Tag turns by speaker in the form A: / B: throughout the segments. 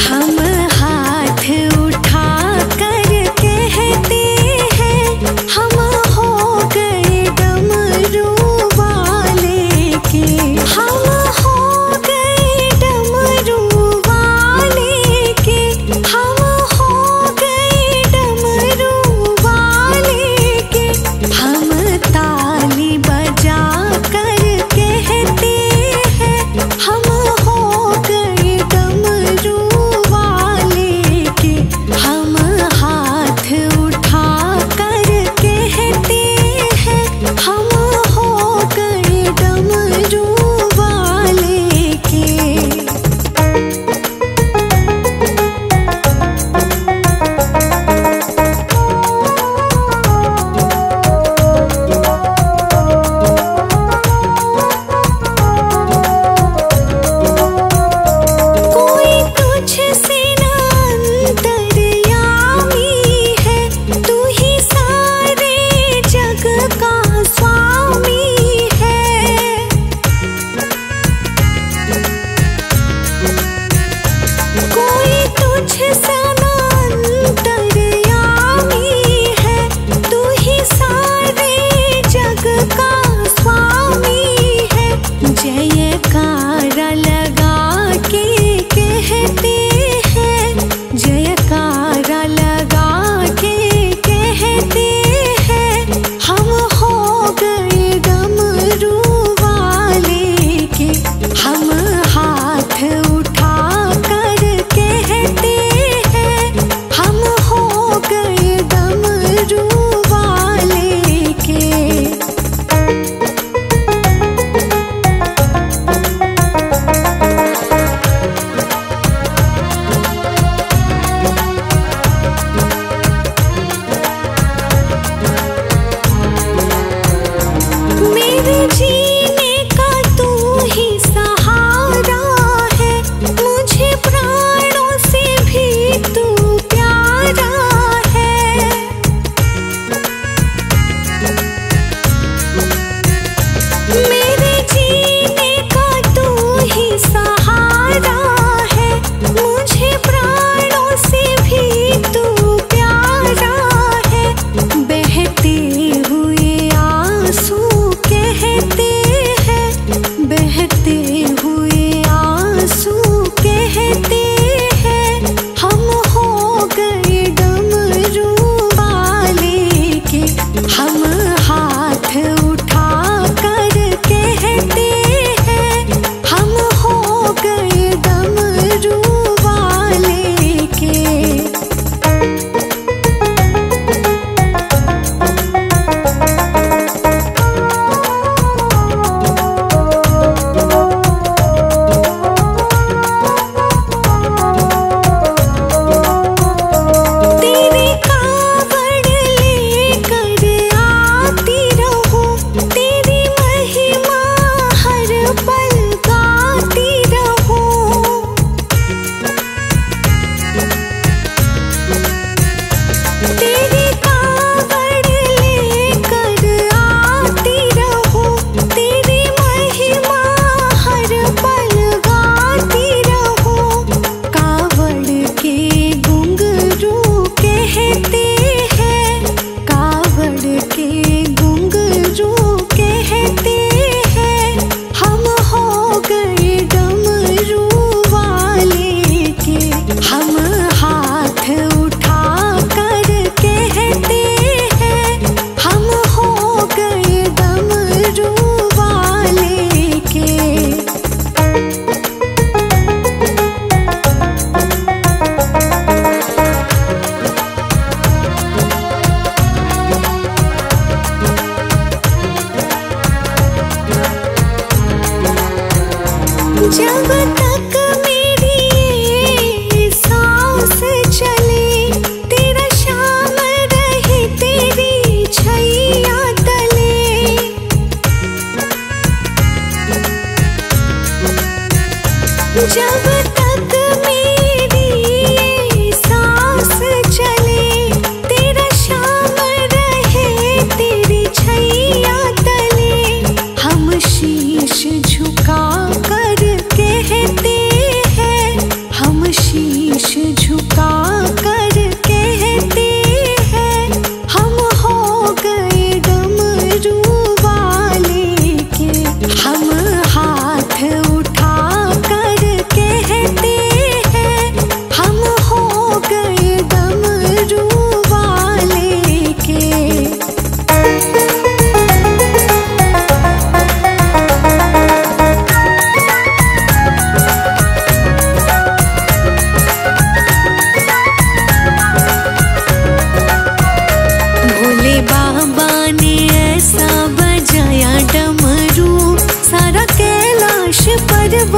A: हम हाथ उठा कर कहते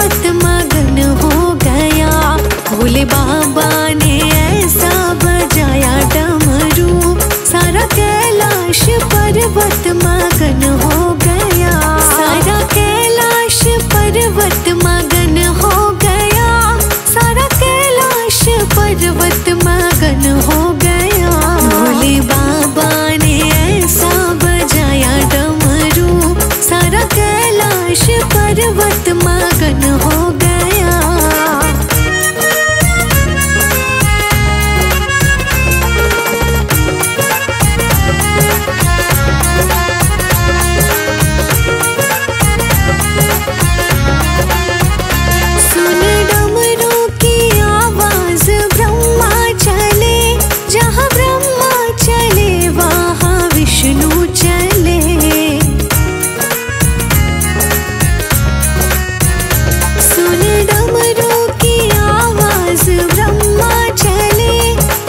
A: पर्वत मगन हो गया। भोले बाबा ने ऐसा बजाया डमरू, सारा कैलाश पर्वत मगन हो गया। सारा कैलाश पर्वत मगन हो गया। सारा कैलाश पर्वत मगन हो गया। भोले बाबा ने ऐसा बजाया डमरू, सारा कैलाश पर्वत मगन हो गया। सुन डमरू की आवाज ब्रह्मा चले, जहाँ ब्रह्मा चले वहाँ विष्णु चले। सुन डमरू की आवाज ब्रह्मा चले,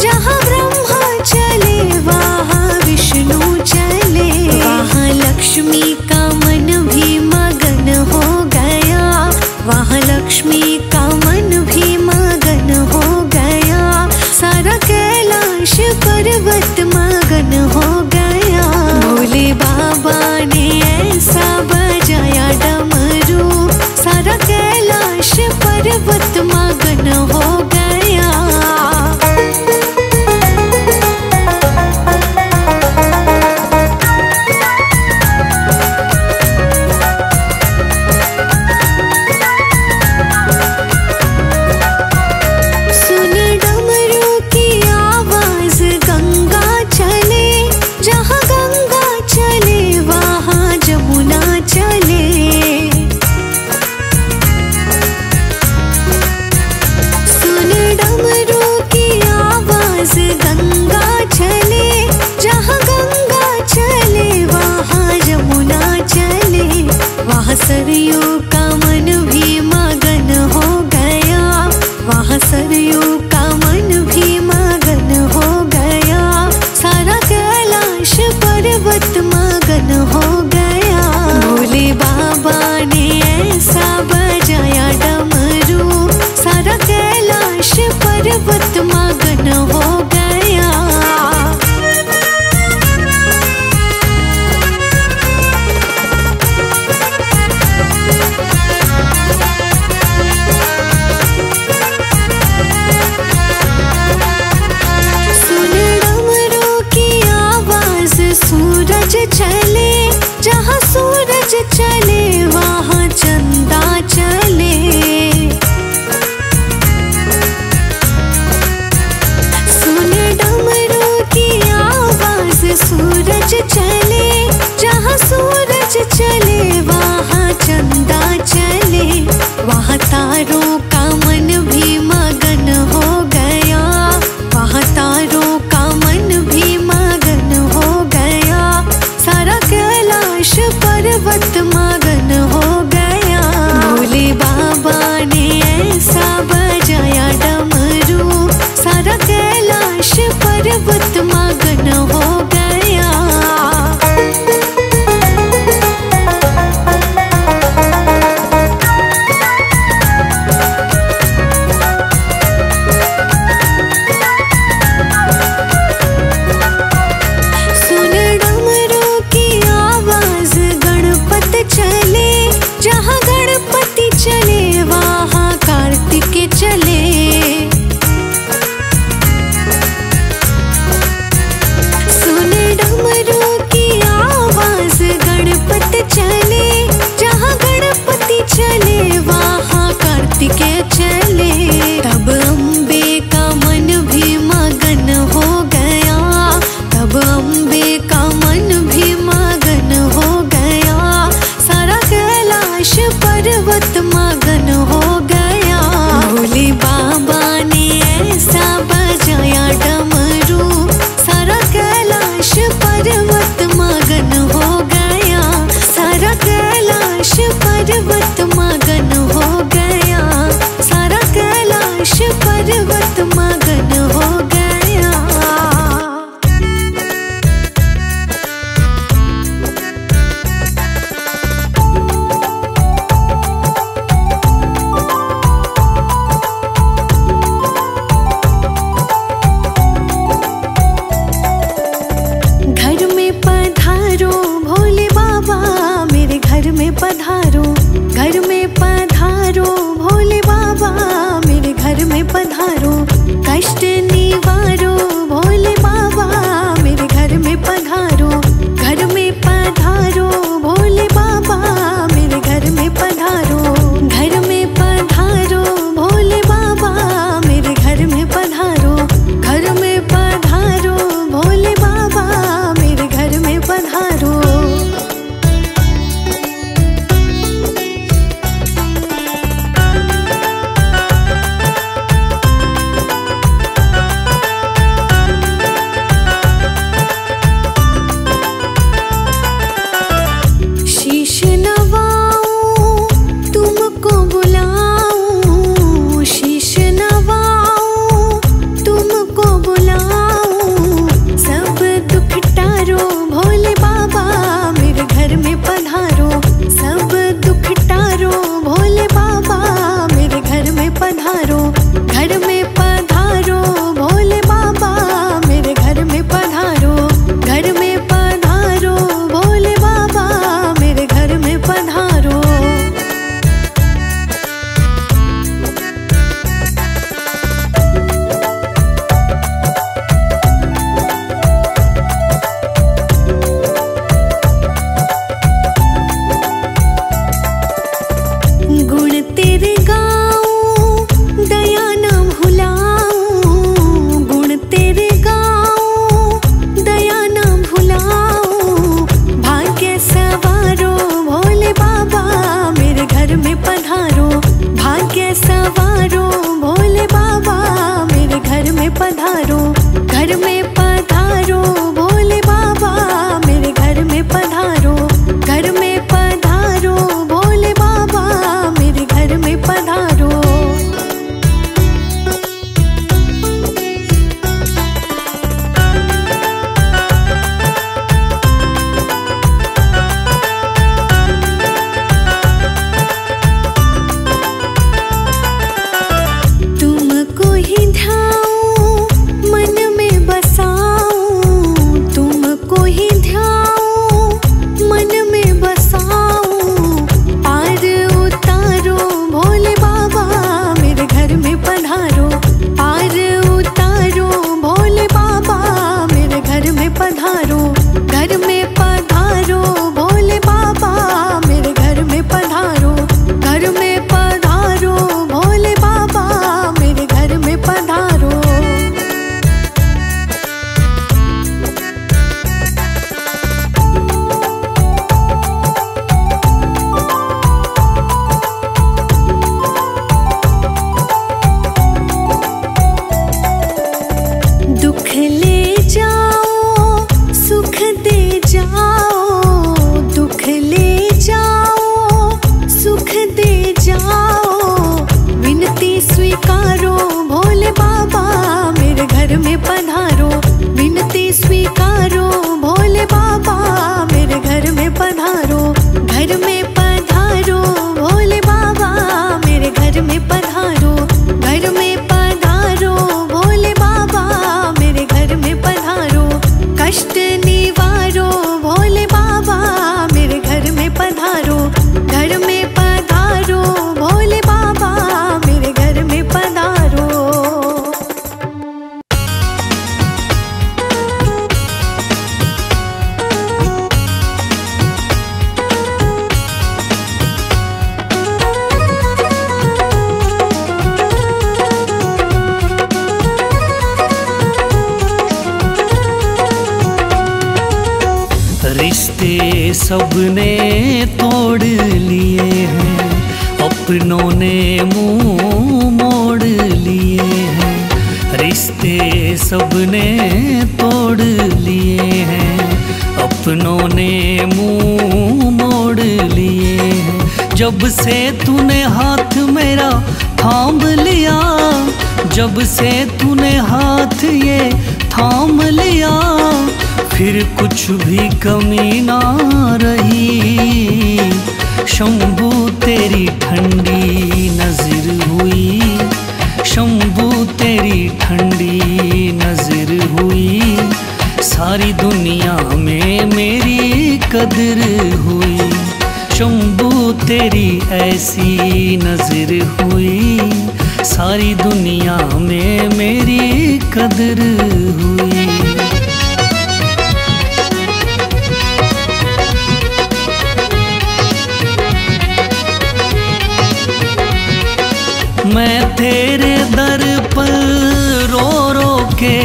A: जहाँ ब्रह्मा चले वहाँ विष्णु चले। वहाँ लक्ष्मी का मन भी मगन हो गया। वहाँ लक्ष्मी का मन भी मगन हो गया। सारा कैलाश पर्वत मगन हो गया। भोले बाबा ने ऐसा बजाया डमरू, सारा कैलाश पर्वत मगन हो गया। सुन डमरू की आवाज गंगा चले, जहाँ गंगा चले वहाँ जमुना चले। सुन डमरू की आवाज गंगा चले, जहाँ गंगा चले वहाँ जमुना चले। वहाँ सरयू का मन भी मगन हो गया। वहाँ सरयू का मन भी मगन हो गया। सारा कैलाश पर्वत मगन हो गया। भोले बाबा ने ऐसा बजाया डमरू, सारा कैलाश पर्वत मगन हो गया। सुन डमरू की आवाज सूरज चले, जहाँ सूरज चले वहाँ चंदा चले। सुन डमरू की आवाज सूरज चले, जहाँ सूरज चले वहाँ चंदा चले। वहाँ तारों का मन भी मगन हो गया। वहाँ तारों का मन भी मगन हो गया। सारा में पधारो, घर में पधारो भोले बाबा मेरे घर में पधारो। कष्ट निवारो भोले बाबा मेरे घर में पधारो, घर में पधारो भोले बाबा मेरे घर में पधारो, घर में पधारो भोले बाबा मेरे घर में पधारो, घर में पधारो भोले बाबा मेरे घर में पधारो।
B: सबने तोड़ लिए हैं, अपनों ने मुंह मोड़ लिए हैं। रिश्ते सबने तोड़ लिए हैं, अपनों ने मुंह मोड़ लिए हैं। जब से तूने हाथ मेरा थाम लिया, जब से तूने हाथ ये थाम लिया, फिर कुछ भी कमी ना रही। शंभू तेरी ठंडी नजर हुई, शंभू तेरी ठंडी नजर हुई। सारी दुनिया में मेरी कदर हुई। शंभू तेरी ऐसी नजर हुई, सारी दुनिया में मेरी कदर हुई। मैं तेरे दर पर रो रो के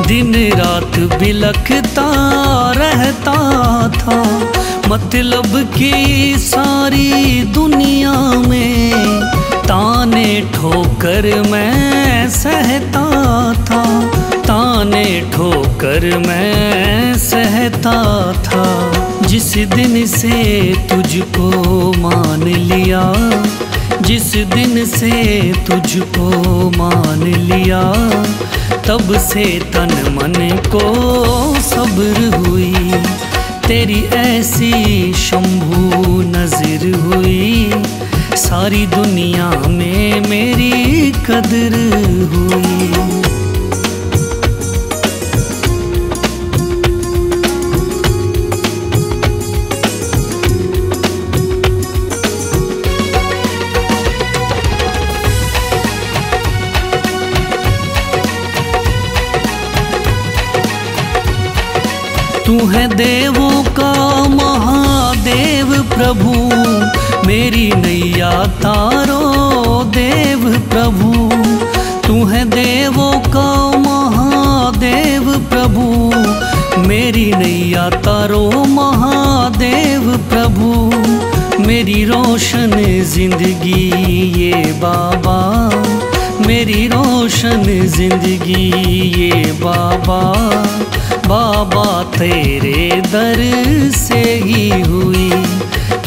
B: दिन रात बिलखता रहता था। मतलब की सारी दुनिया में ताने ठोकर मैं सहता था, ताने ठोकर मैं सहता था। जिस दिन से तुझको मान लिया, जिस दिन से तुझको मान लिया, तब से तन मन को सब्र हुई। तेरी ऐसी शंभू नजर हुई, सारी दुनिया में मेरी कदर हुई। तू है देवों का महादेव प्रभु, मेरी नैया तारो देव प्रभु। तू है देवों का महादेव प्रभु, मेरी नैया तारो महादेव प्रभु। मेरी रोशन जिंदगी ये बाबा, मेरी रोशन जिंदगी ये बाबा। बाबा तेरे दर से ही हुई,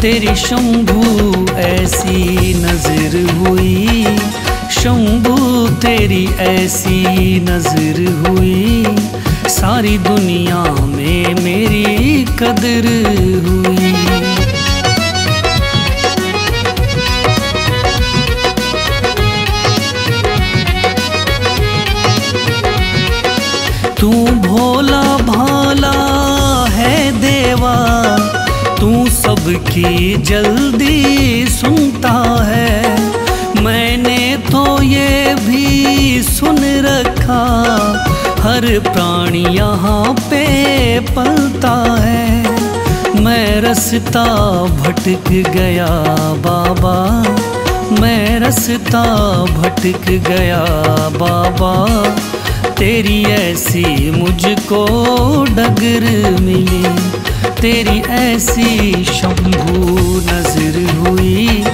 B: तेरी शंभू ऐसी नजर हुई, शंभू तेरी ऐसी नजर हुई, सारी दुनिया में मेरी कदर हुई। तू भोला भाला है देवा, तू सबकी जल्दी सुनता है। मैंने तो ये भी सुन रखा, हर प्राणी यहाँ पे पलता है। मैं रास्ता भटक गया बाबा, मैं रास्ता भटक गया बाबा। तेरी ऐसी मुझको डगर मिली, तेरी ऐसी शंभू नजर हुई,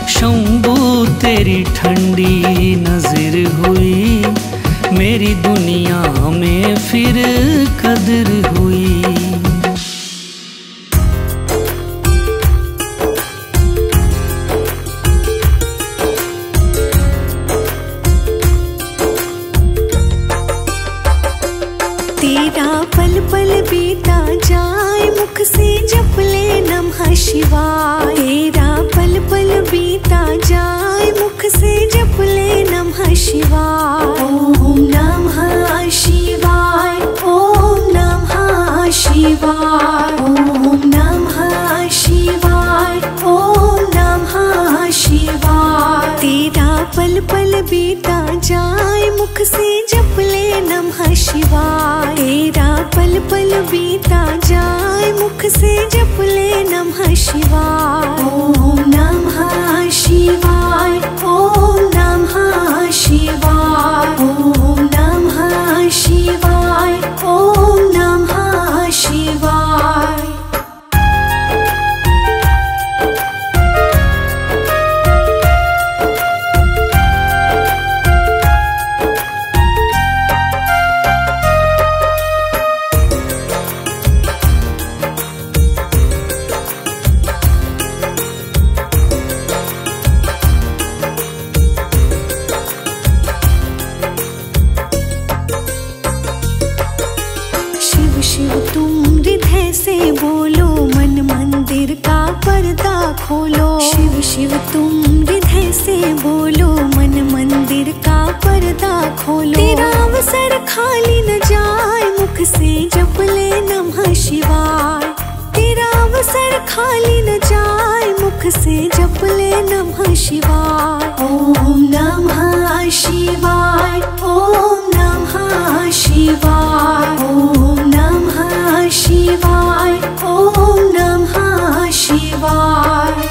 B: शंभू तेरी ठंडी नजर हुई, मेरी दुनिया में फिर कदर हुई।
A: तेरा पल पल बीता जाए, मुख से जप ले नमः शिवाय। तेरा पल पल बीता जाए, मुख से जप ले नमः शिवाय। ओम नमः शिवाय, ओम नमः शिवाय, ओम नमः शिवाय, ओम नमः शिवाय। तेरा पल पल बीता जाए, मुख से जप ले नमः शिवाय। तेरा पल पल बीता जाए, मुख से जप ले नमः शिवाय। ओम नमः शिवाय, ओम नमः शिवाय, ओम नमः शिवाय, ओम नमः शिवाय। शिव तुम हृदय से बोलो, मन मंदिर का पर्दा खोलो। शिव शिव तुम हृदय से बोलो, मन मंदिर का पर्दा खोलो। तेरा अवसर खाली न जाए, मुख से जप ले नमः शिवाय। तेरा अवसर खाली न जाए, से जप ले नमः शिवाय। ओम नमः शिवाय, ओम नमः शिवाय, ओम नमः शिवाय, ओम नमः शिवाय।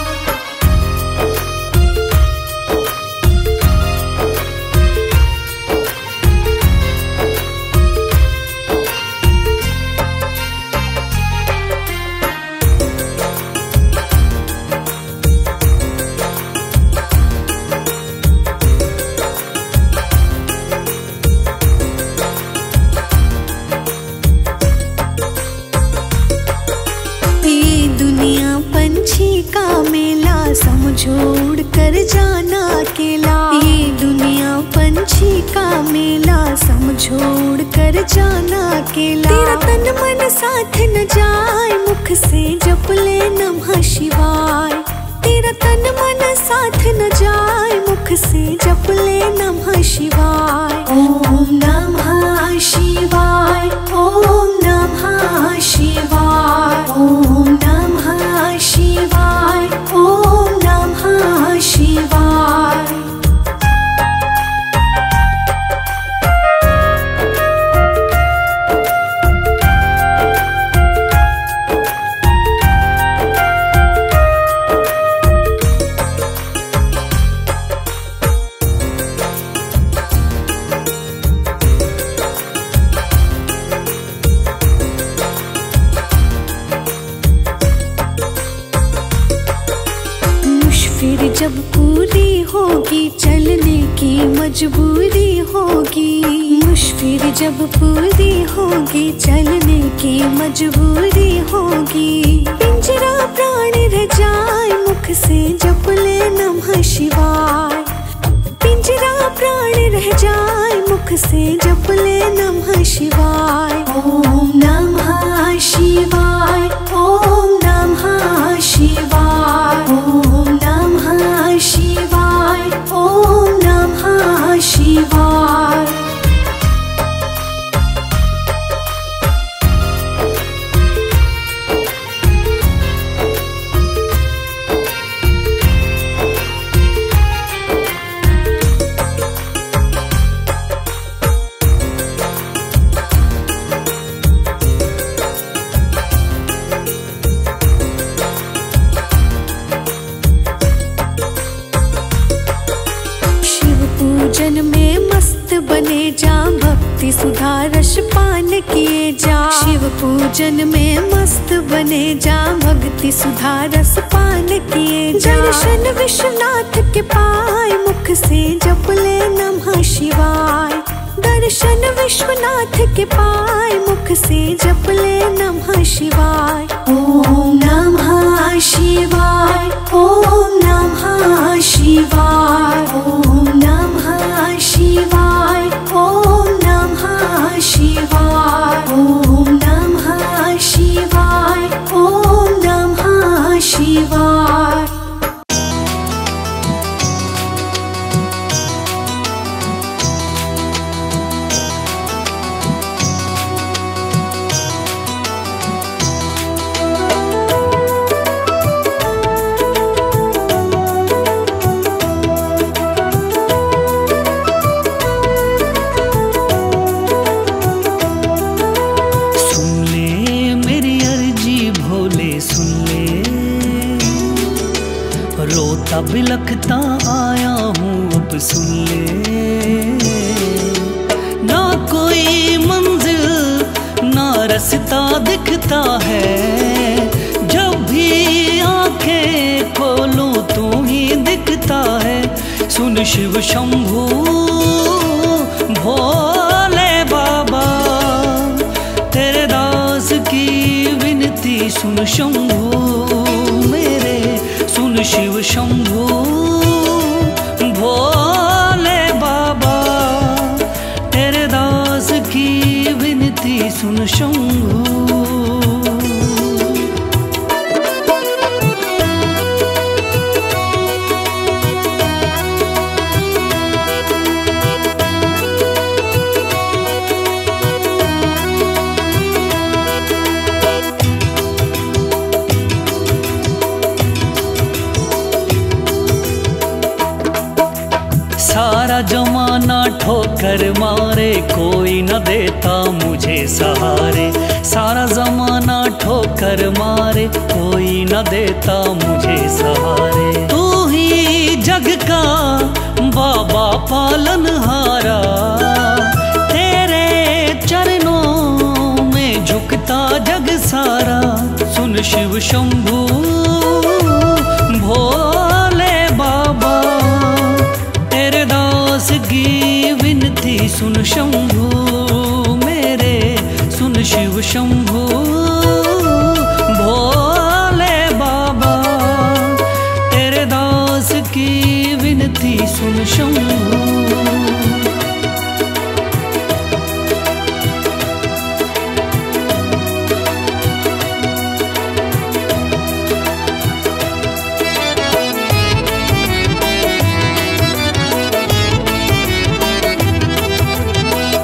A: समझोड़ कर जाना अकेला, ये दुनिया पंछी का मेला, समझोड़ कर जाना अकेला। तेरा तन मन साथ न जाए, मुख से जप ले नमः शिवाय। तेरा तन मन साथ न जाए, मुख से जप ले नमः शिवाय। ओम नमः शिवाय, ओम नमः शिवाय, ओम नमः शिवाय, ओम नमः शिवाय। जब पूरी होगी चलने की मजबूरी होगी, मुश्किल जब पूरी होगी चलने की मजबूरी होगी। पिंजरा प्राण रह जाए, मुख से जप ले नमः शिवाय। पिंजरा प्राण रह जाए, मुख से जप ले नमः शिवाय। ओम नमः शिवाय, ओम नमः शिवाय, ओम नमः शिवाय, ओम नमः शिवाय। पूजन में मस्त बने जा, भक्ति सुधा रस पान किए जा। शिव पूजन में मस्त बने जा, भक्ति सुधा रस पान किए जा। दर्शन विश्वनाथ के पाए, मुख से जप ले नमः शिवाय। दर्शन विश्वनाथ के पाए, मुख से जप ले नमः शिवाय। ओम नमः शिवाय, ओम नमः शिवाय, ओम नमः शिवाय, ओम नमः शिवाय, ओम नमः शिवाय, ओम नमः शिवाय।
B: रोता बिलखता आया हूँ अब सुन ले, ना कोई मंजिल ना रास्ता दिखता है। जब भी आंखें खोलूं तू ही दिखता है। सुन शिव शंभू भोले बाबा, तेरे दास की विनती सुन शंभू मेरे। सुन शिव शंभू भोले बाबा, तेरे दास की विनती सुन शंभू। सारा जमाना ठोकर मारे, कोई न देता मुझे सहारे। सारा जमाना ठोकर मारे, कोई न देता मुझे सहारे। तू ही जग का बाबा पालनहारा, तेरे चरणों में झुकता जग सारा। सुन शिव शंभू भोले बाबा, तेरे दास की विनती सुन शंभू मेरे। सुन शिव शंभू भोले बाबा, तेरे दास की विनती सुन शंभू।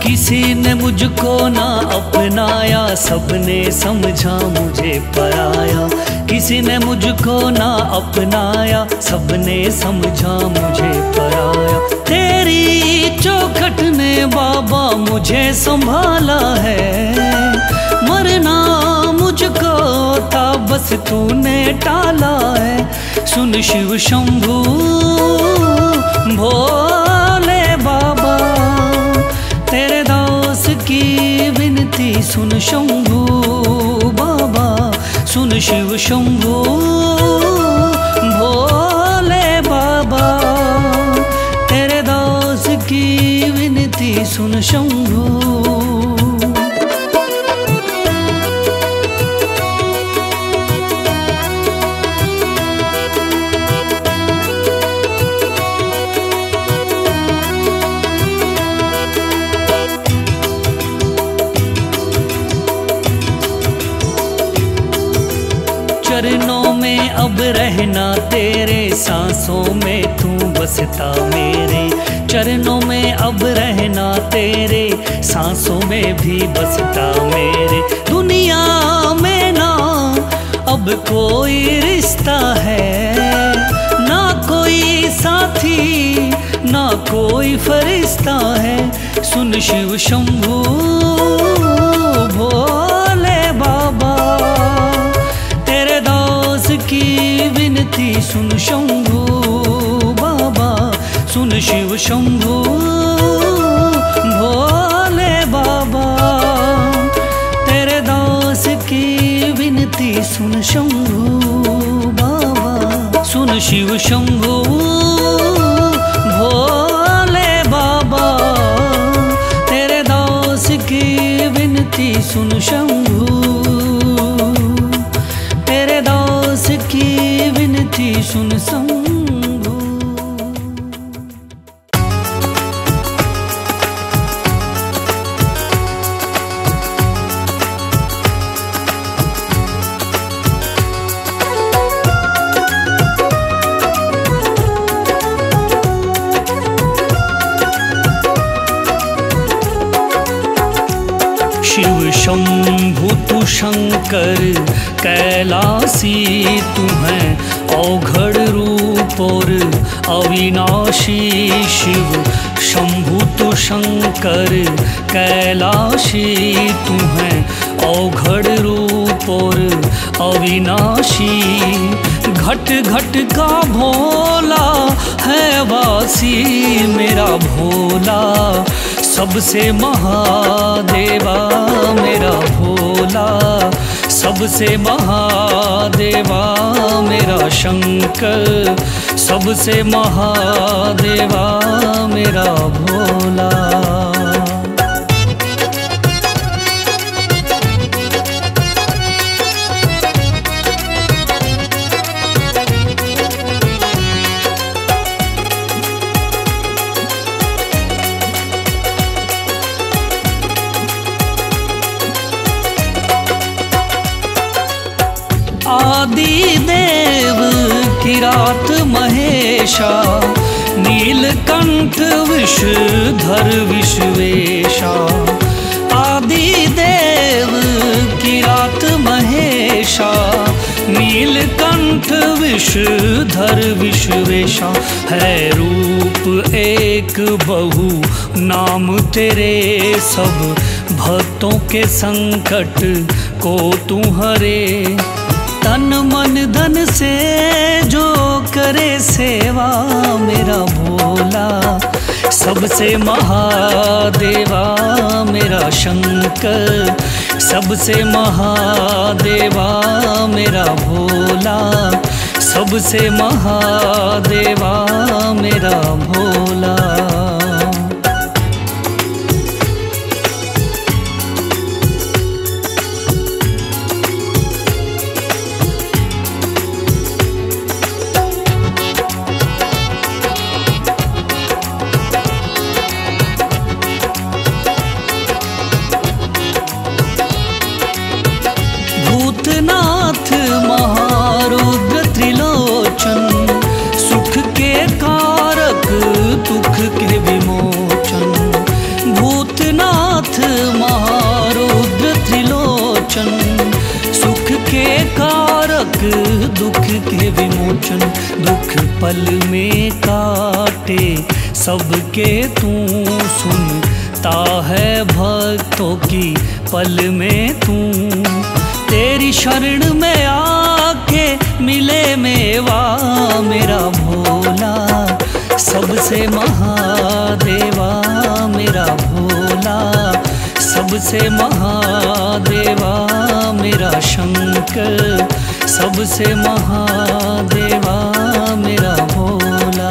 B: किसी ने मुझको ना अपनाया, सबने समझा मुझे पराया। किसी ने मुझको ना अपनाया, सबने समझा मुझे पराया। तेरी चौखट ने बाबा मुझे संभाला है, मरना मुझको था बस तूने टाला है। सुन शिव शंभू भोले बाबा, तेरे दास की विनती सुन शंभू बाबा। सुन शिव शंभू भोले बाबा, तेरे दास की विनती सुन शंभू। चरणों में अब रहना तेरे, सांसों में तू बसता मेरे। चरणों में अब रहना तेरे, सांसों में भी बसता मेरे। दुनिया में ना अब कोई रिश्ता है, ना कोई साथी ना कोई फरिश्ता है। सुन शिव शंभू भोले बाबा, तेरे दास की विनती सुन शंभू बाबा। सुन शिव शंभू भोले बाबा, तेरे दास की विनती सुन शंभू बाबा। सुन शिव शंभू भोले बाबा, तेरे दास की विनती सुन शंभू। तेरे दास की विनती सुन शंभू। शिव शंभु तू शंकर कैलासी, तू है औघड़ रूप और अविनाशी। शिव शंभु तू शंकर कैलाशी, तू है औघड़ रूप और अविनाशी। घट घट का भोला है वासी मेरा भोला, सबसे महादेवा मेरा भोला। सबसे महादेवा मेरा शंकर, सबसे महादेवा मेरा भोला। आदि देव किरात महेशा, नीलकंठ विषधर विश्वेशा। आदि देव किरात महेशा, नीलकंठ विषधर विश्वेशा, है रूप एक बहु नाम तेरे, सब भक्तों के संकट को तू हरे। तन मन धन से जो करे सेवा मेरा भोला, सबसे महादेवा मेरा शंकर, सबसे महादेवा मेरा भोला, सबसे महादेवा मेरा भोला। भूतनाथ महारुद्र त्रिलोचन, सुख के कारक दुख के विमोचन। भूतनाथ महारुद्र त्रिलोचन, सुख के कारक दुख के विमोचन। दुख पल में काटे सबके तू, सुनता है भक्तों की पल में तू। तेरी शरण में आके मिले मेवा मेरा भोला, सबसे महादेवा मेरा भोला, सबसे महादेवा मेरा शंकर, सबसे महादेवा मेरा भोला।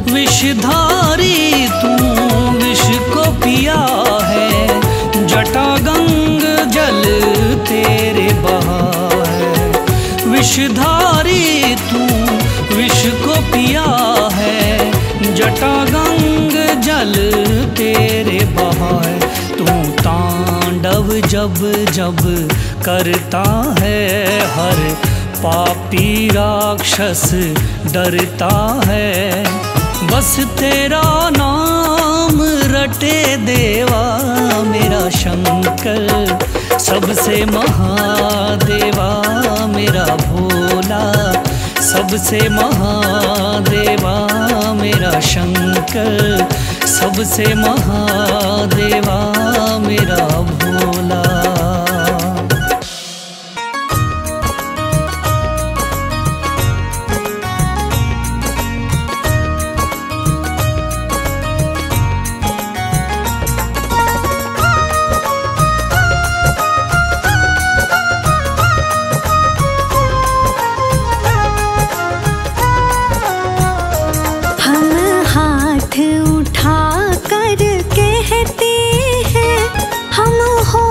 B: विषधारी तू विष को पिया है, जटा गंग जल तेरे बहा है। विषधारी तू विष को पिया है, जटा गंग जल तेरे बहा है। तू तांडव जब जब करता है, हर पापी राक्षस डरता है। बस तेरा नाम रटे देवा मेरा शंकर, सबसे महादेवा मेरा भोला, सबसे महादेवा मेरा शंकर, सबसे महादेवा मेरा भोला।
A: उठा कर कहते हैं हम हो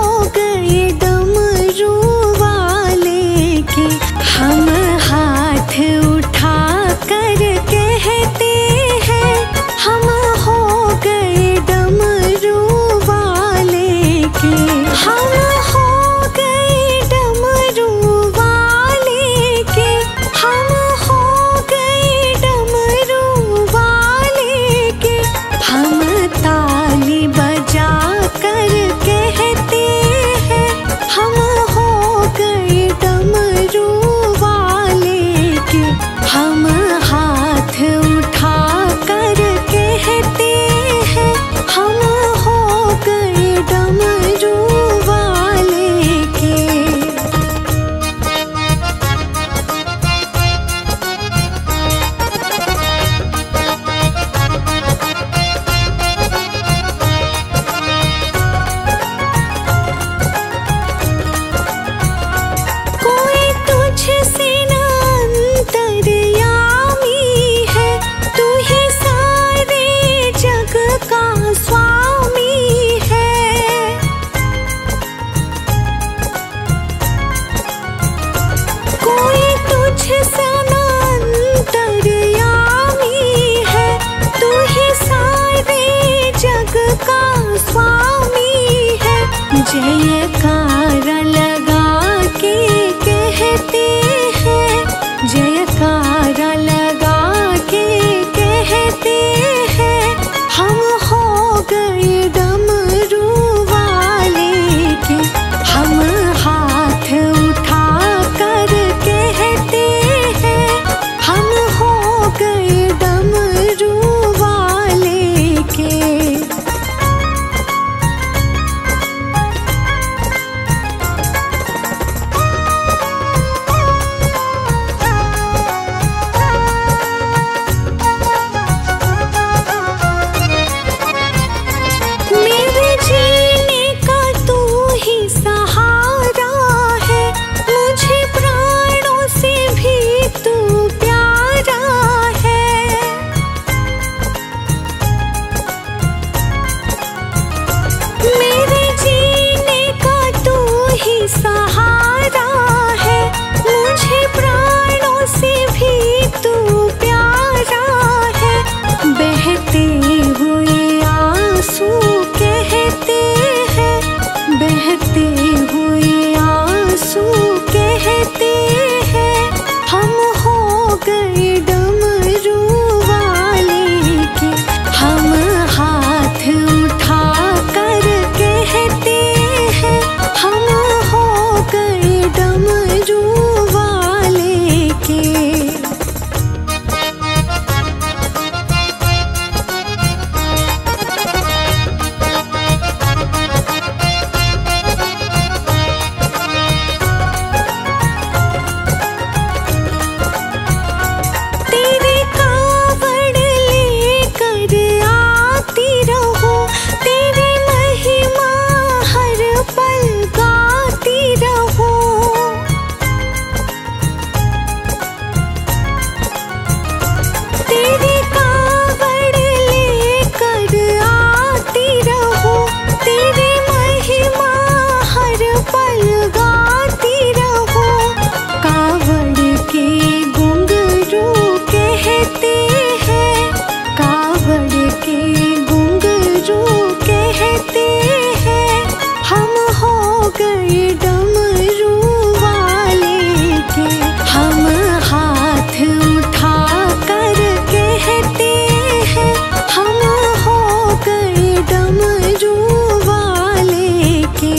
A: गिरते हुए आंसू कहते हैं हम हो गए डमरू वाले के। हम हाथ उठा कर कहते हैं हम हो गए डमरू वाले के। तेरे कावड़ लेकर आती रहो, तेरी महिमा हर पल गाती रहो। तेरे कावड़ लेकर आती रहो, तेरी महिमा हर पल गाती रहो। कावड़ के घुंघरू कहते हैं, कावड़ के घुंघरू कहते हैं हम हो गए डमरू वाले के। हम हाथ उठा कर कहते हैं हम हो गए डमरू वाले के।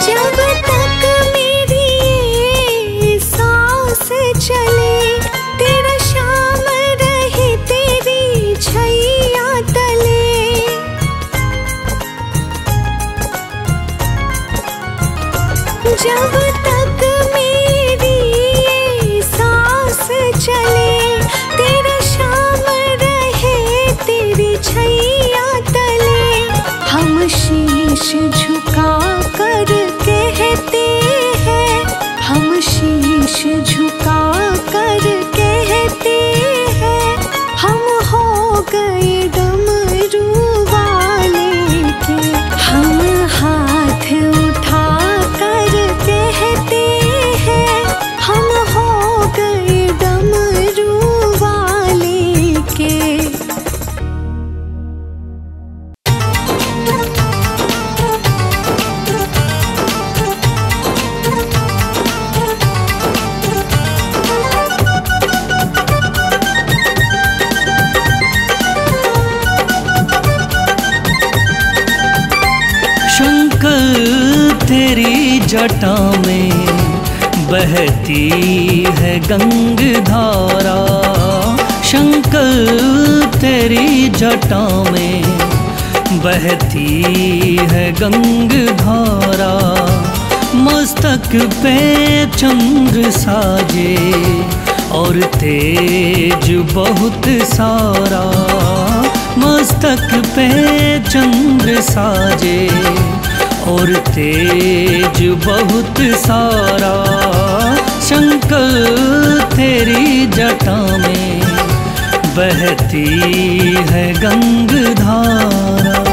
A: जब तक मेरी ये सांस चले, तेरा शाम रहे तेरी छैया तले। जब तक मेरी ये सांस चले, तेरा शाम रहे तेरी छैया तले। हम शीश झुका कर कहते हैं, हम शीश झुका कर कहते हैं हम हो गए डमरू वाले के। हम हाथ उठा कर कहते हैं हम हो गए डमरू वाले के।
B: शंकर तेरी जटा में बहती है गंगधारा। शंकर तेरी जटा में बहती है गंगधारा। मस्तक पे चंद्र साजे और तेज बहुत सारा। मस्तक पे चंद्र साजे और तेज बहुत सारा। शंकर तेरी जटा में बहती है गंगधारा।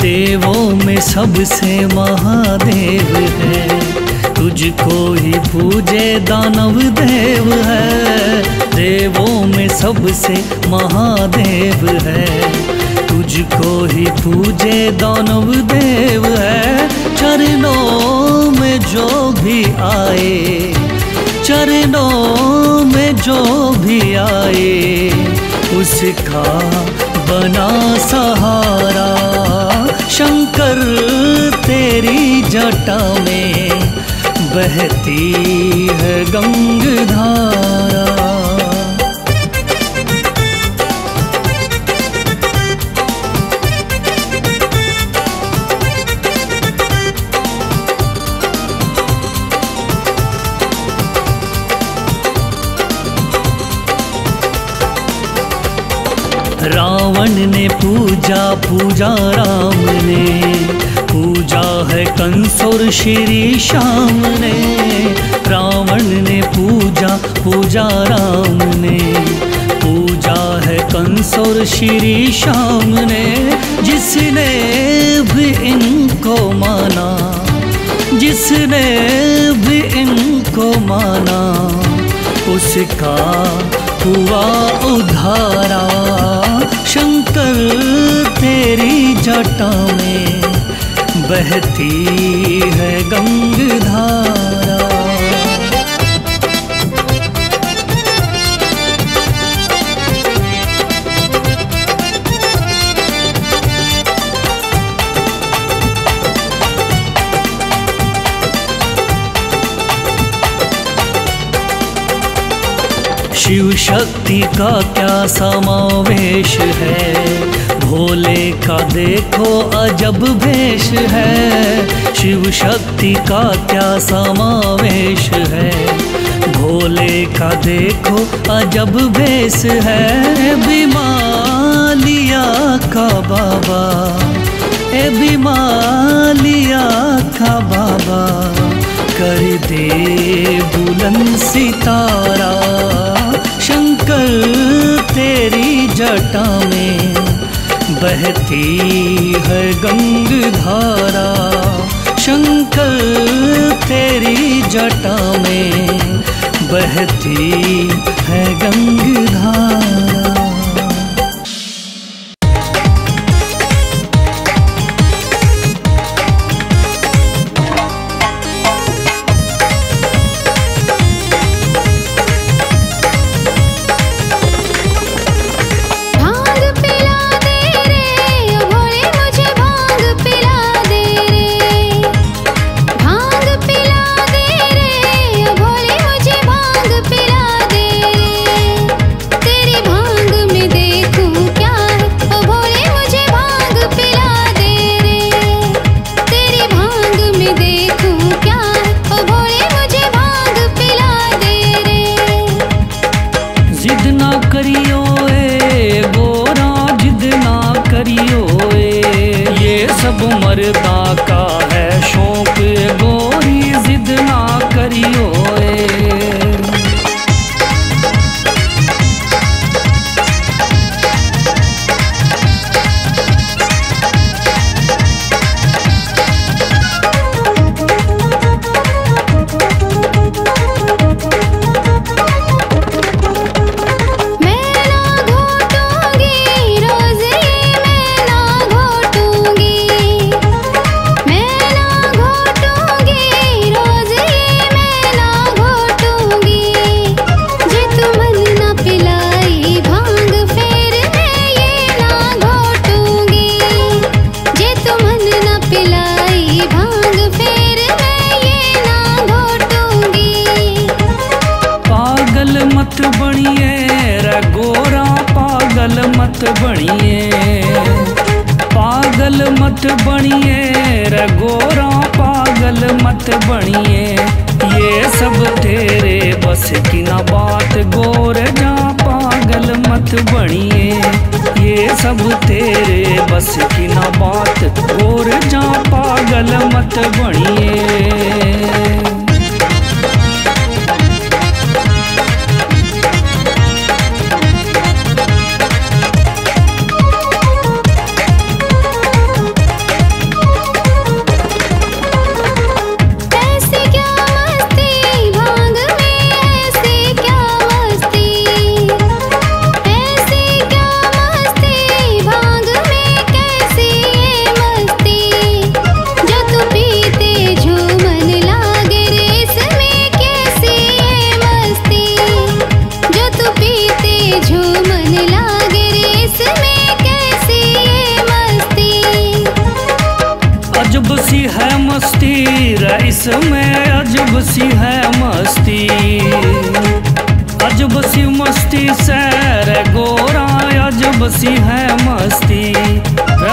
B: देवों में सबसे महादेव है, तुझको ही पूजे दानव देव है। देवों में सबसे महादेव है, तुझको ही पूजे दानव देव है। चरणों में जो भी आए, चरणों में जो भी आए, उसका बना सहारा। शंकर तेरी जटा में बहती है गंगधारा। रावण ने पूजा पूजा राम ने, पूजा है कंस और श्री श्याम ने। रावण ने पूजा पूजा राम ने, पूजा है कंस और श्री श्याम ने। जिसने भी इनको माना, जिसने भी इनको माना, उसका हुआ उद्धारा। शंकर तेरी जटा में बहती है गंगाधारा। शिव शक्ति का क्या समावेश है, भोले का देखो अजब भेष है। शिव शक्ति का क्या समावेश है, भोले का देखो अजब भेष है। बिमालिया का बाबा, ए बिमालिया का बाबा, कर दे बुलंद सितारा। शंकर तेरी जटा में बहती है गंगाधारा। शंकर तेरी जटा में बहती है गंगाधारा। इसमें अजब सी है मस्ती, अजब सी मस्ती सैर गोरा, अजब सी है मस्ती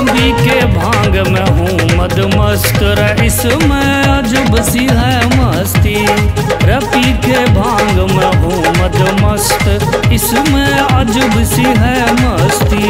B: रंबी के भांग में हूँ मदमस्त रे, इसमें अजब सी है मस्ती। रपी के भांग में हूँ मदमस्त, इसमें अजब सी है मस्ती।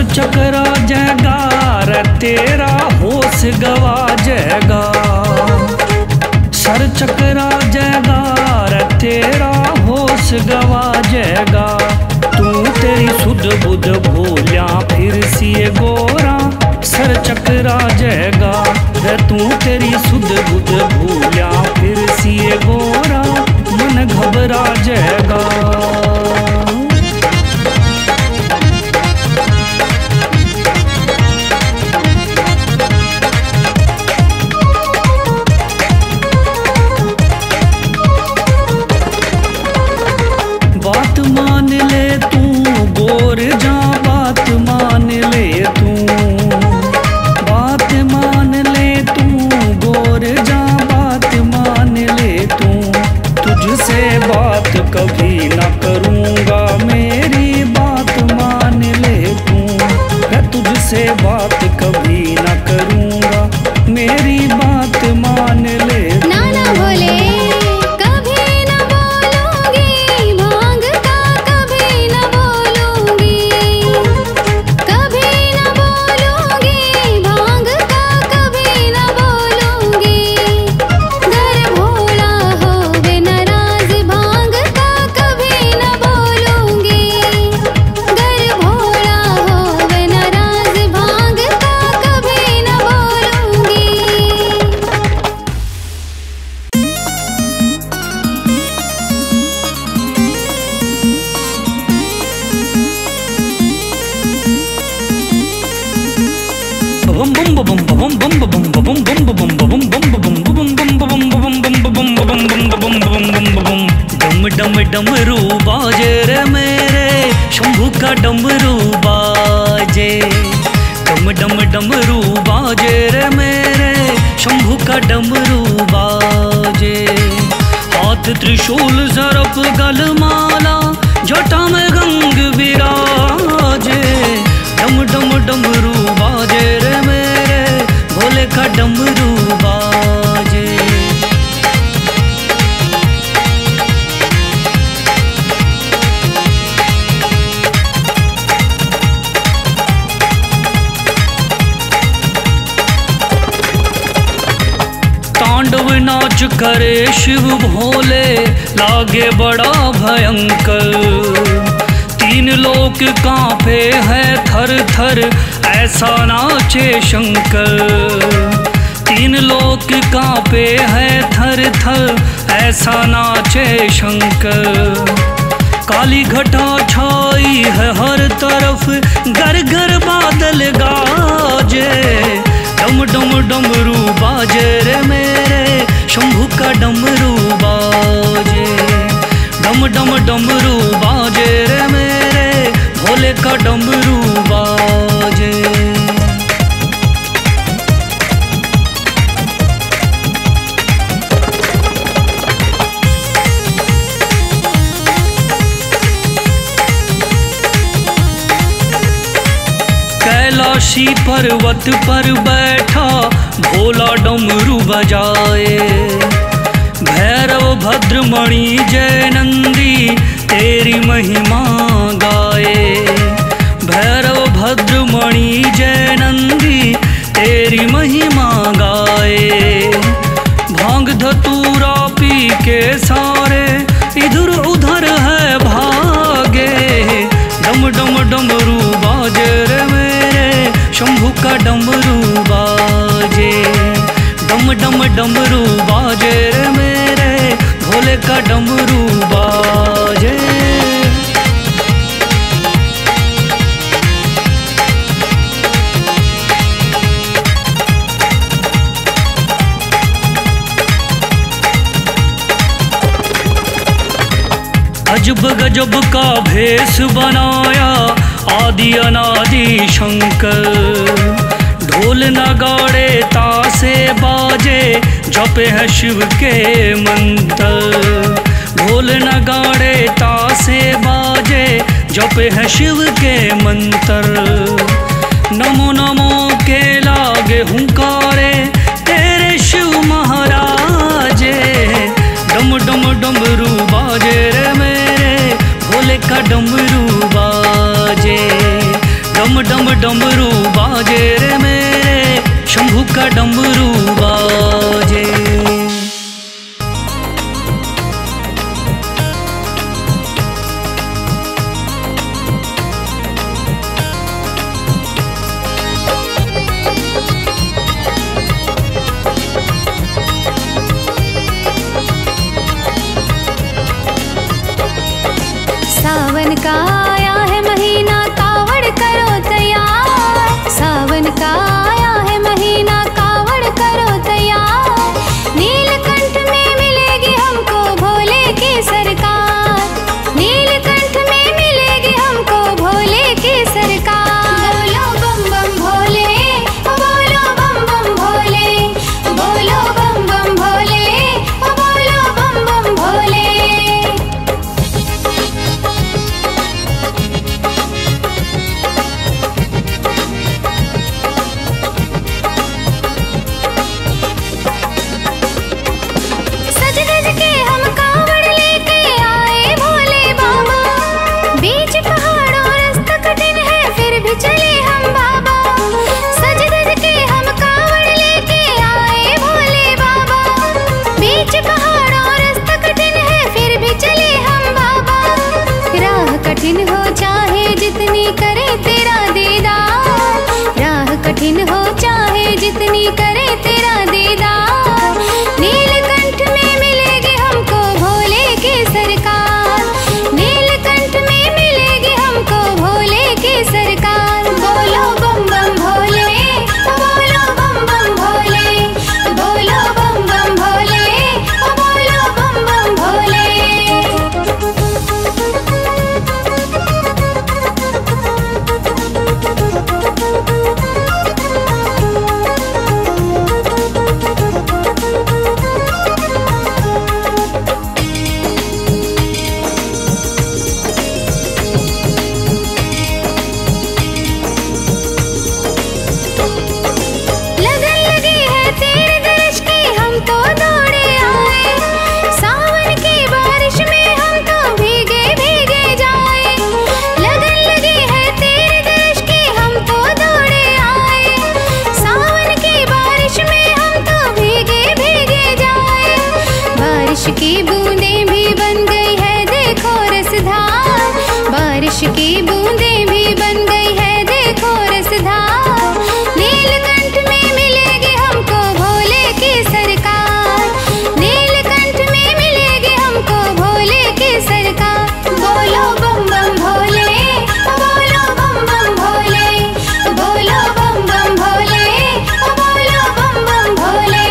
B: चकरा जाएगा रे तेरा होश गवा जाएगा, सर चकरा जाएगा रे तेरा होश गवा जाएगा। तू तेरी सुध बुध भूलिया फिर सिए गोरा, सर चकरा जाएगा रे तू तेरी सुध बुध भूलिया फिर सिए गोरा, मन घबरा जाएगा। बात मान ले तू गोर जा, बात मान ले तू, बात मान ले तू गोर जा, बात मान ले तू। तुझसे बात कभी ना करूँगा, मेरी बात मान ले तू। मैं तुझसे बात कभी ना करूँगा, मेरी बात मान ले तू।
A: नाना बोले
B: डम डमरू बाजे रे मेरे शंभू का डमरू बाजे, डम डम डमरू बाजे रे मेरे शंभू का डमरू बाजे। हाथ त्रिशूल सरप गल माला, जटा में गंग विराजे। डम डम डमरू बाजे रे मेरे भोले का डमरू बाजे। तांडव नाच करे शिव भोले, लागे बड़ा भयंकर। तीन लोक कांपे है थर थर, ऐसा नाचे शंकर। तीन लोक कांपे है थर थर, ऐसा नाचे शंकर। काली घटा छाई है हर तरफ, घर घर बादल गाजे। डम डम डमरू बाजे रे मेरे शंभू का डमरू बाजे। डम डम डमरू बाजे रे मेरे भोले का डमरू बाजे। कैलाशी पर्वत पर बैठा भोला डमरू बजाए। भैरव भद्रमणि जय नंदी तेरी महिमा गाए। भैरव भद्रमणि जय नंदी तेरी महिमा गाए। भांग धतूरा पी के सारे इधर उधर है भागे। डम डम डमरू बाजे रे मेरे का डमरू बाजे। अजब गजब का भेष बनाया आदि अनादि शंकर, ढोल नगाड़े तासे बाजे जपे है शिव के मंत्र। ढोल नगाड़े तासे बाजे जपे है शिव के मंत्र। नमो नमो के लागे हुंकारे तेरे शिव महाराजे। डम डम डमरू बाजे रे मेरे भोले का डमरू बाजे। डम डम डमरू बाजे रे मेरे शंभू का डमरू बाजे।
A: सावन का आया है महीना कावड़ करो तैयार। सावन का आया है महीना कावड़ करो तैयार। नीलकंठ में मिलेगी हमको भोले की सरकार। नीलकंठ में मिलेगी हमको भोले की सरकार। बोलो बम बम भोले, बोलो बम बम भोले, बोलो बम बम भोले, बोलो बम बम भोले। कठिन हो चाहे जितनी करे तेरा दीदार। राह कठिन हो चाहे जितनी करे तेरा दीदार। नीलकंठ में मिलेगी हमको भोले की सरकार। नीलकंठ में मिलेगी हमको भोले की सरकार। बोलो बम बम भोले, बोलो बम बम भोले, बोलो बम बम भोले, बोलो बम बम भोले। की बूंदें भी बन गई है देखो रसधार। बारिश की बूंदें भी बन गई है देखो रसधार। नीलकंठ में मिलेगी हमको भोले की सरकार। नीलकंठ में मिलेगी हमको भोले की सरकार। बोलो बम बम भोले, बोलो बम बम भोले, बोलो बम बम भोले, बोलो बम बम भोले।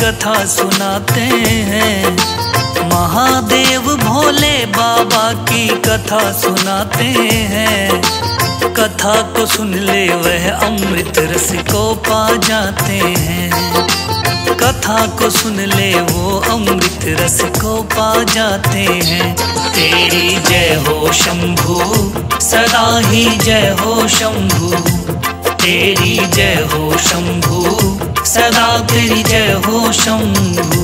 B: कथा सुनाते हैं। महादेव भोले बाबा की कथा सुनाते हैं। कथा को सुन ले वह अमृत रस को पा जाते हैं। कथा को सुन ले वो अमृत रस को पा जाते हैं। तेरी जय हो शंभू, सदा ही जय हो शंभू। तेरी जय हो शंभू, सदा तेरी जय हो शंभू।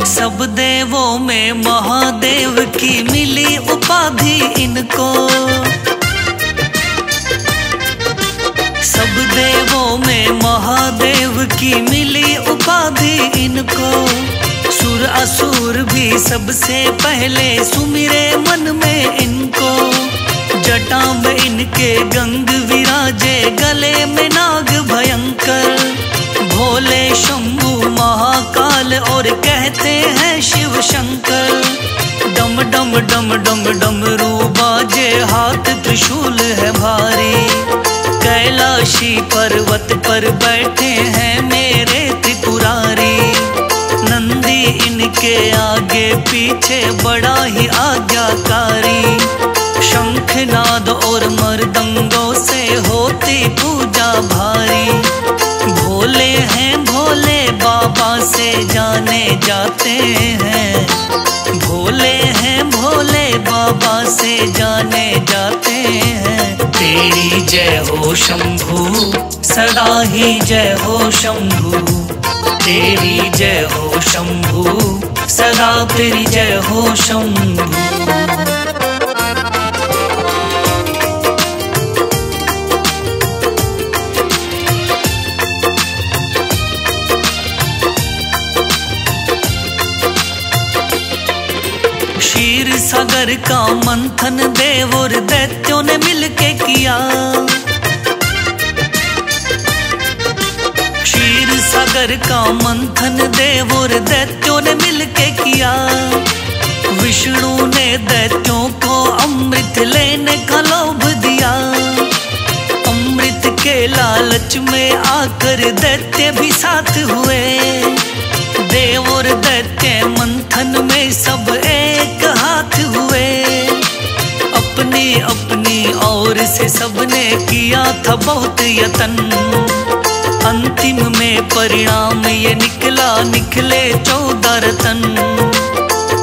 B: सब देवों में महादेव की मिली उपाधि इनको। सब देवों में महादेव की मिली उपाधि इनको। सुर असुर भी सबसे पहले सुमिरे मन में इनको। जटा में इनके गंग विराजे, गले में नाग भयंकर। भोले शंभू महाकाल और कहते हैं शिव शंकर। डम डम डम डम डमरू बाजे, हाथ त्रिशूल है भारी। कैलाशी पर्वत पर बैठे हैं मेरे त्रिपुरारी। नंदी इनके आगे पीछे बड़ा ही आज्ञाकारी। शंखनाद और मृदंगों से होती पूजा भारी। भोले हैं भोले बाबा से जाने जाते हैं। भोले हैं भोले बाबा से जाने जाते हैं। तेरी जय हो शंभू, सदा ही जय हो शंभू। तेरी जय हो शंभू, सदा तेरी जय हो शंभू। क्षीर सागर का मंथन देव और दैत्यों ने मिलके किया। क्षीर सागर का मंथन देव और दैत्यों ने मिलके किया। विष्णु ने दैत्यों को अमृत लेने का लोभ दिया। अमृत के लालच में आकर दैत्य भी साथ हुए। देव और दैत्य मंथन में सब एक हाथ हुए। अपनी अपनी ओर से सबने किया था बहुत यतन। अंतिम में परिणाम ये निकले 14 रतन।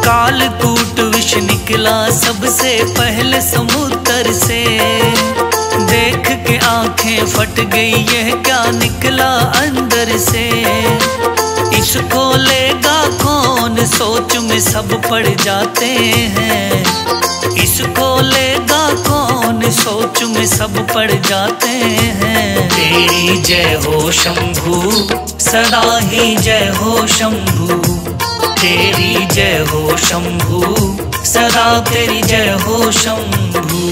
B: कालकूट विष निकला सबसे पहले समुद्र से। देख के आंखें फट गई, यह क्या निकला अंदर से। इसको लेगा कौन, सोच में सब पड़ जाते हैं। इसको लेगा कौन, सोच में सब पड़ जाते हैं। तेरी जय हो शंभू, सदा ही जय हो शंभू। तेरी जय हो शंभू, सदा तेरी जय हो शंभू।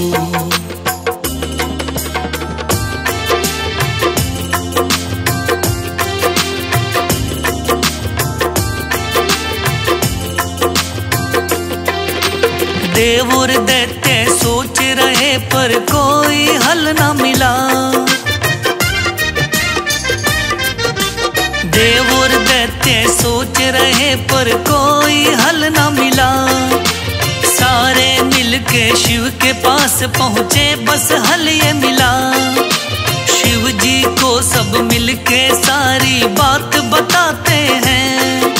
B: देव और दैत्य सोच रहे पर कोई हल न मिला। देव और दैत्य सोच रहे पर कोई हल न मिला। सारे मिलके शिव के पास पहुँचे, बस हल ये मिला। शिव जी को सब मिलके सारी बात बताते हैं।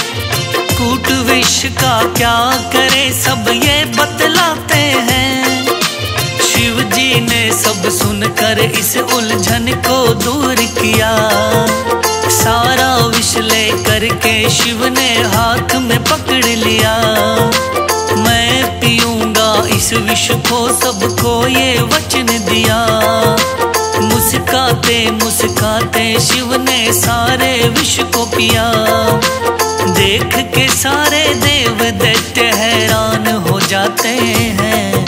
B: कूट विष का क्या करे सब ये बतलाते हैं। शिव जी ने सब सुनकर इस उलझन को दूर किया। सारा विष ले करके शिव ने हाथ में पकड़ लिया। मैं पीऊंगा इस विष को, सबको ये वचन दिया। मुस्काते मुस्काते शिव ने सारे विष को पिया। देख के सारे देव दैत्य हैरान हो जाते हैं।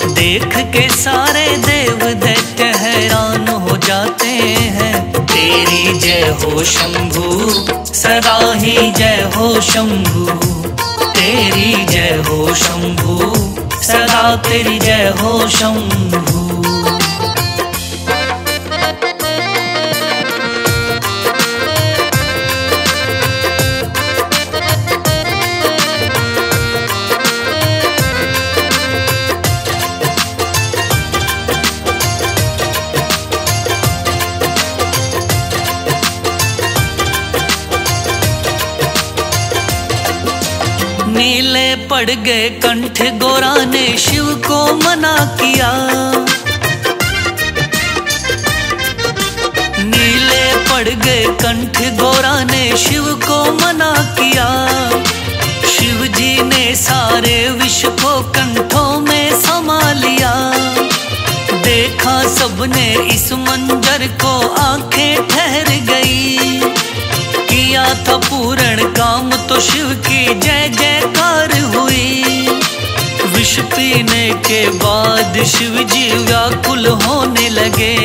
B: देख के सारे देव दैत्य हैरान हो जाते हैं। तेरी जय हो शंभू, सदा ही जय हो शंभू। तेरी जय हो शंभू, सदा तेरी जय हो शंभू। नीले पड़ गए कंठ, गोरा ने शिव को मना किया। नीले पड़ गए कंठ, गोरा ने शिव को मना किया। शिव जी ने सारे विष को कंठों में समा लिया। देखा सबने इस मंजर को, आंखें ठहर गई। किया था पूर्ण काम तो शिव की जय जयकार हुई। विष पीने के बाद शिव जी व्याकुल होने लगे।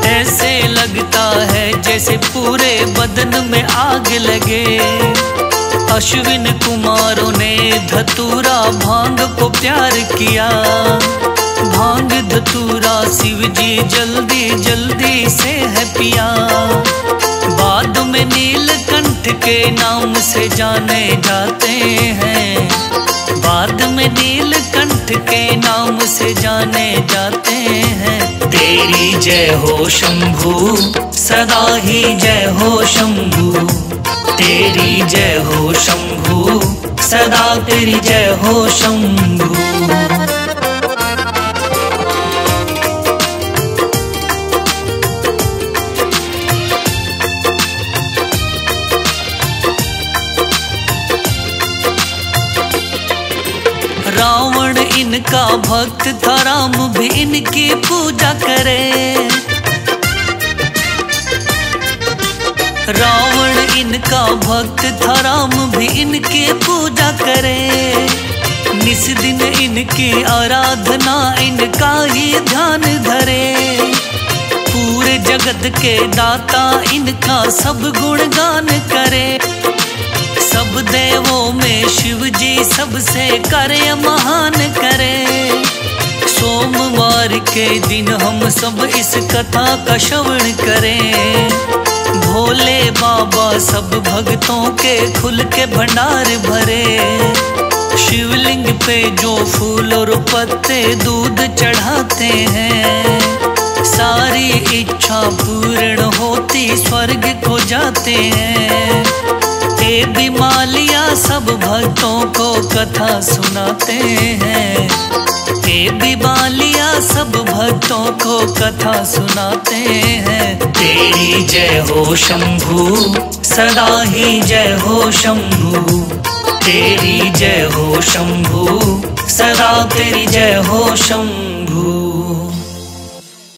B: ऐसे लगता है जैसे पूरे बदन में आग लगे। अश्विन कुमारों ने धतूरा भांग को प्यार किया। भांग धतूरा शिव जी जल्दी जल्दी से है पिया। बाद में नीलकंठ के नाम से जाने जाते हैं। बाद में नीलकंठ के नाम से जाने जाते हैं। तेरी जय हो शंभू, सदा ही जय हो शंभू। तेरी जय हो शंभू, सदा तेरी जय हो शंभू। रावण इनका भक्त था, राम भी इनकी पूजा करे। रावण इनका भक्त था, राम भी इनकी पूजा करे। निस दिन इनकी आराधना, इनका ही ध्यान धरे। पूरे जगत के दाता इनका सब गुणगान करे। सब देवों में शिव जी सबसे करे महान करे। सोमवार के दिन हम सब इस कथा का श्रवण करें। भोले बाबा सब भक्तों के खुल के भंडार भरे। शिवलिंग पे जो फूल और पत्ते दूध चढ़ाते हैं, सारी इच्छा पूर्ण होती स्वर्ग को जाते हैं। ये बिमालिया सब भक्तों को कथा सुनाते हैं। ये बिमालिया सब भक्तों को कथा सुनाते हैं। तेरी जय हो शंभू, सदा ही जय हो शंभू। तेरी जय हो शंभू, सदा तेरी जय हो शंभू।